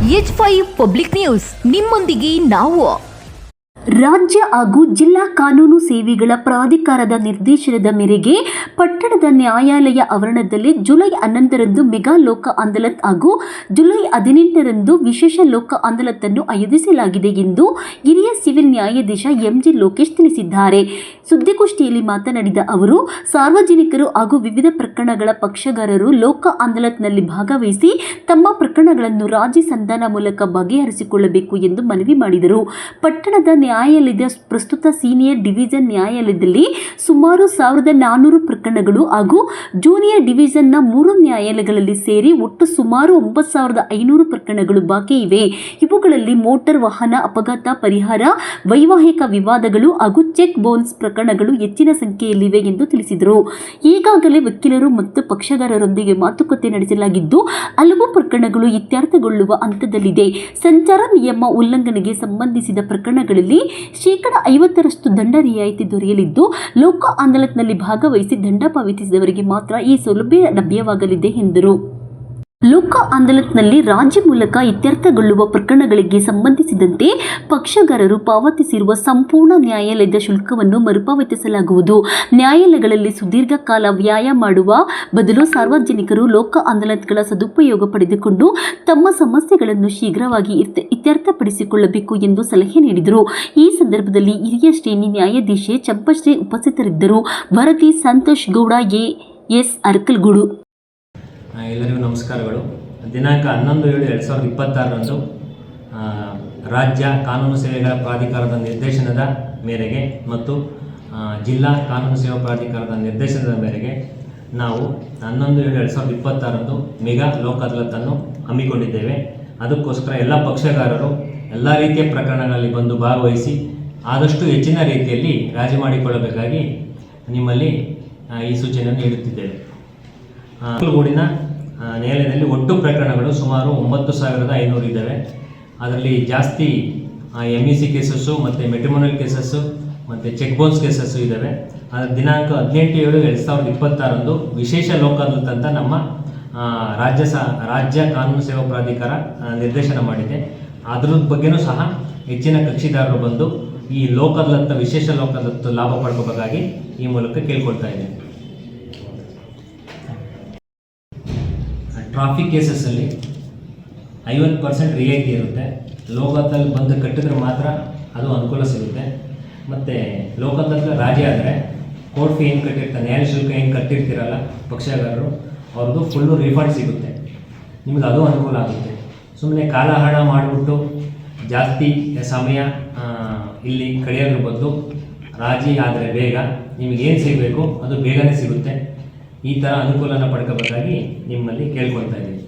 H5 public news ನಿಮ್ಮೊಂದಿಗೆ ನಾವು. ರಾಜ್ಯ ಹಾಗೂ ಜಿಲ್ಲಾ ಕಾನೂನು ಸೇವೆಗಳ ಪ್ರಾಧಿಕಾರದ ನಿರ್ದೇಶನದ ಮೇರೆಗೆ ಪಟ್ಟಣದ ನ್ಯಾಯಾಲಯ ಆವರಣದಲ್ಲಿ ಜುಲೈ 11ರಂದು ಮೆಗಾ ಲೋಕ ಅದಾಲತ್ ಹಾಗೂ ಜುಲೈ 18ರಂದು ವಿಶೇಷ ಲೋಕ ಅದಾಲತ್ ಅನ್ನು ಆಯೋಜಿಸಲಾಗಿದೆ ಎಂದು ಹಿರಿಯ ಸಿವಿಲ್ ನ್ಯಾಯಾಧೀಶ ಎಂಜಿ ಲೋಕೇಶ್ ತಿಳಿಸಿದ್ದಾರೆ. ಸುದ್ದಿಗೋಷ್ಠಿಯಲ್ಲಿ ಮಾತನಾಡಿದ ಅವರು, ಸಾರ್ವಜನಿಕರು ಹಾಗೂ ವಿವಿಧ ಪ್ರಕರಣಗಳ ಪಕ್ಷಗಾರರು ಲೋಕ ಅದಾಲತ್ನಲ್ಲಿ ಭಾಗವಹಿಸಿ ತಮ್ಮ ಪ್ರಕರಣಗಳನ್ನು ರಾಜಿ ಸಂಧಾನ ಮೂಲಕ ಬಗೆಹರಿಸಿಕೊಳ್ಳಬೇಕು ಎಂದು ಮನವಿ ಮಾಡಿದರು. ಪಟ್ಟಣದ ನ್ಯಾಯಾಲಯದ ಪ್ರಸ್ತುತ ಸೀನಿಯರ್ ಡಿವಿಷನ್ ನ್ಯಾಯಾಲಯದಲ್ಲಿ ಸುಮಾರು 1400 ಪ್ರಕರಣಗಳು ಹಾಗೂ ಜೂನಿಯರ್ ಡಿವಿಷನ್ನ 3 ನ್ಯಾಯಾಲಯಗಳಲ್ಲಿ ಸೇರಿ ಒಟ್ಟು ಸುಮಾರು 9500 ಪ್ರಕರಣಗಳು ಬಾಕಿ ಇವೆ. ಇವುಗಳಲ್ಲಿ ಮೋಟಾರ್ ವಾಹನ ಅಪಘಾತ ಪರಿಹಾರ, ವೈವಾಹಿಕ ವಿವಾದಗಳು ಹಾಗೂ ಚೆಕ್ ಬೌನ್ಸ್ ಪ್ರಕರಣಗಳು ಹೆಚ್ಚಿನ ಸಂಖ್ಯೆಯಲ್ಲಿವೆ ಎಂದು ತಿಳಿಸಿದರು. ಈಗಾಗಲೇ ವಕೀಲರು ಮತ್ತು ಪಕ್ಷಗಾರರೊಂದಿಗೆ ಮಾತುಕತೆ ನಡೆಸಲಾಗಿದ್ದು ಹಲವು ಪ್ರಕರಣಗಳು ಇತ್ಯರ್ಥಗೊಳ್ಳುವ ಹಂತದಲ್ಲಿದೆ. ಸಂಚಾರ ನಿಯಮ ಉಲ್ಲಂಘನೆಗೆ ಸಂಬಂಧಿಸಿದ ಪ್ರಕರಣಗಳಲ್ಲಿ 50% ದಂಡ ರಿಯಾಯಿತಿ ದೊರೆಯಲಿದ್ದು, ಲೋಕ ಅದಾಲತ್ನಲ್ಲಿ ಭಾಗವಹಿಸಿ ದಂಡ ಪಾವತಿಸಿದವರಿಗೆ ಮಾತ್ರ ಈ ಸೌಲಭ್ಯ ಲಭ್ಯವಾಗಲಿದೆ ಎಂದರು. ಲೋಕ ಅದಾಲತ್ನಲ್ಲಿ ರಾಜಿ ಮೂಲಕ ಇತ್ಯರ್ಥಗೊಳ್ಳುವ ಪ್ರಕರಣಗಳಿಗೆ ಸಂಬಂಧಿಸಿದಂತೆ ಪಕ್ಷಗಾರರು ಪಾವತಿಸಿರುವ ಸಂಪೂರ್ಣ ನ್ಯಾಯಾಲಯದ ಶುಲ್ಕವನ್ನು ಮರುಪಾವತಿಸಲಾಗುವುದು. ನ್ಯಾಯಾಲಯಗಳಲ್ಲಿ ಸುದೀರ್ಘ ಕಾಲ ವ್ಯಯ ಮಾಡುವ ಬದಲು ಸಾರ್ವಜನಿಕರು ಲೋಕ ಅದಾಲತ್ಗಳ ಸದುಪಯೋಗ ಪಡೆದುಕೊಂಡು ತಮ್ಮ ಸಮಸ್ಯೆಗಳನ್ನು ಶೀಘ್ರವಾಗಿ ಇತ್ಯರ್ಥಪಡಿಸಿಕೊಳ್ಳಬೇಕು ಎಂದು ಸಲಹೆ ನೀಡಿದರು. ಈ ಸಂದರ್ಭದಲ್ಲಿ ಹಿರಿಯ ಶ್ರೇಣಿ ನ್ಯಾಯಾಧೀಶೆ ಚಂಪಶ್ರೀ ಉಪಸ್ಥಿತರಿದ್ದರು. ವರದಿ ಸಂತೋಷ್ ಗೌಡ, ಎಎಸ್ ಅರಕಲಗೂಡು. ಎಲ್ಲರಿಗೂ ನಮಸ್ಕಾರಗಳು. ದಿನಾಂಕ 11/7/2026ರಂದು ರಾಜ್ಯ ಕಾನೂನು ಸೇವೆಗಳ ಪ್ರಾಧಿಕಾರದ ನಿರ್ದೇಶನದ ಮೇರೆಗೆ ಮತ್ತು ಜಿಲ್ಲಾ ಕಾನೂನು ಸೇವಾ ಪ್ರಾಧಿಕಾರದ ನಿರ್ದೇಶನದ ಮೇರೆಗೆ ನಾವು 11/7/2026ರಂದು ಮೆಗಾ ಲೋಕ ಅದಾಲತನ್ನು ಹಮ್ಮಿಕೊಂಡಿದ್ದೇವೆ. ಅದಕ್ಕೋಸ್ಕರ ಎಲ್ಲ ಪಕ್ಷಗಾರರು ಎಲ್ಲ ರೀತಿಯ ಪ್ರಕರಣಗಳಲ್ಲಿ ಬಂದು ಭಾಗವಹಿಸಿ ಆದಷ್ಟು ಹೆಚ್ಚಿನ ರೀತಿಯಲ್ಲಿ ರಾಜಿ ಮಾಡಿಕೊಳ್ಳಬೇಕಾಗಿ ನಿಮ್ಮಲ್ಲಿ ಈ ಸೂಚನೆಯನ್ನು ನೀಡುತ್ತಿದ್ದೇವೆ. ಅರಕಲಗೂಡಿನ ನ್ಯಾಯಾಲಯದಲ್ಲಿ ಒಟ್ಟು ಪ್ರಕರಣಗಳು ಸುಮಾರು 9500 ಇದ್ದಾವೆ. ಅದರಲ್ಲಿ ಜಾಸ್ತಿ MEC ಕೇಸಸ್ಸು ಮತ್ತು ಮೆಟ್ರಿಮೋನಿಯಲ್ ಕೇಸಸ್ಸು ಮತ್ತು ಚೆಕ್ ಬೌನ್ಸ್ ಕೇಸಸ್ಸು ಇದ್ದಾವೆ. ಅದರ ದಿನಾಂಕ 18/7/2026ರಂದು ವಿಶೇಷ ಲೋಕ ಅದಾಲತ್ ಅಂತ ನಮ್ಮ ರಾಜ್ಯ ಕಾನೂನು ಸೇವಾ ಪ್ರಾಧಿಕಾರ ನಿರ್ದೇಶನ ಮಾಡಿದೆ. ಅದ್ರ ಬಗ್ಗೆನೂ ಸಹ ಹೆಚ್ಚಿನ ಕಕ್ಷಿದಾರರು ಬಂದು ಈ ಲೋಕ ಅದಾಲತ್ ವಿಶೇಷ ಲೋಕ ಅದಾಲತ್ ಲಾಭ ಪಡ್ಕೋಬೇಕಾಗಿ ಈ ಮೂಲಕ ಕೇಳ್ಕೊಳ್ತಾ ಇದ್ದೇನೆ. ಟ್ರಾಫಿಕ್ ಕೇಸಸ್ಸಲ್ಲಿ 50% ರಿಯಾಯಿತಿ ಇರುತ್ತೆ. ಲೋಕದಲ್ಲಿ ಬಂದು ಕಟ್ಟಿದ್ರೆ ಮಾತ್ರ ಅದು ಅನುಕೂಲ ಸಿಗುತ್ತೆ. ಮತ್ತು ಲೋಕದಲ್ಲಿ ರಾಜಿ ಆದರೆ ಕೋರ್ಟ್ ಫೀ ಏನು ಕಟ್ಟಿರ್ತಾರೆ, ನ್ಯಾಯಾಲಯ ಶುಲ್ಕ ಏನು ಕಟ್ಟಿರ್ತೀರಲ್ಲ ಪಕ್ಷಗಾರರು, ಅವ್ರದ್ದು ಫುಲ್ಲು ರಿಫಂಡ್ ಸಿಗುತ್ತೆ. ನಿಮಗೆ ಅದು ಅನುಕೂಲ ಆಗುತ್ತೆ. ಸುಮ್ಮನೆ ಕಾಲಹರಣ ಮಾಡಿಬಿಟ್ಟು ಜಾಸ್ತಿ ಸಮಯ ಇಲ್ಲಿ ಕಳೆಯೋದ್ರ ಬದಲು ರಾಜಿ ಆದರೆ ಬೇಗ ನಿಮಗೇನು ಸಿಗಬೇಕು ಅದು ಬೇಗನೆ ಸಿಗುತ್ತೆ. ಈ ಥರ ಅನುಕೂಲನ ಪಡ್ಕೋಬೇಕಾಗಿ ನಿಮ್ಮಲ್ಲಿ ಕೇಳ್ಕೊಳ್ತಾ ಇದ್ದೀನಿ.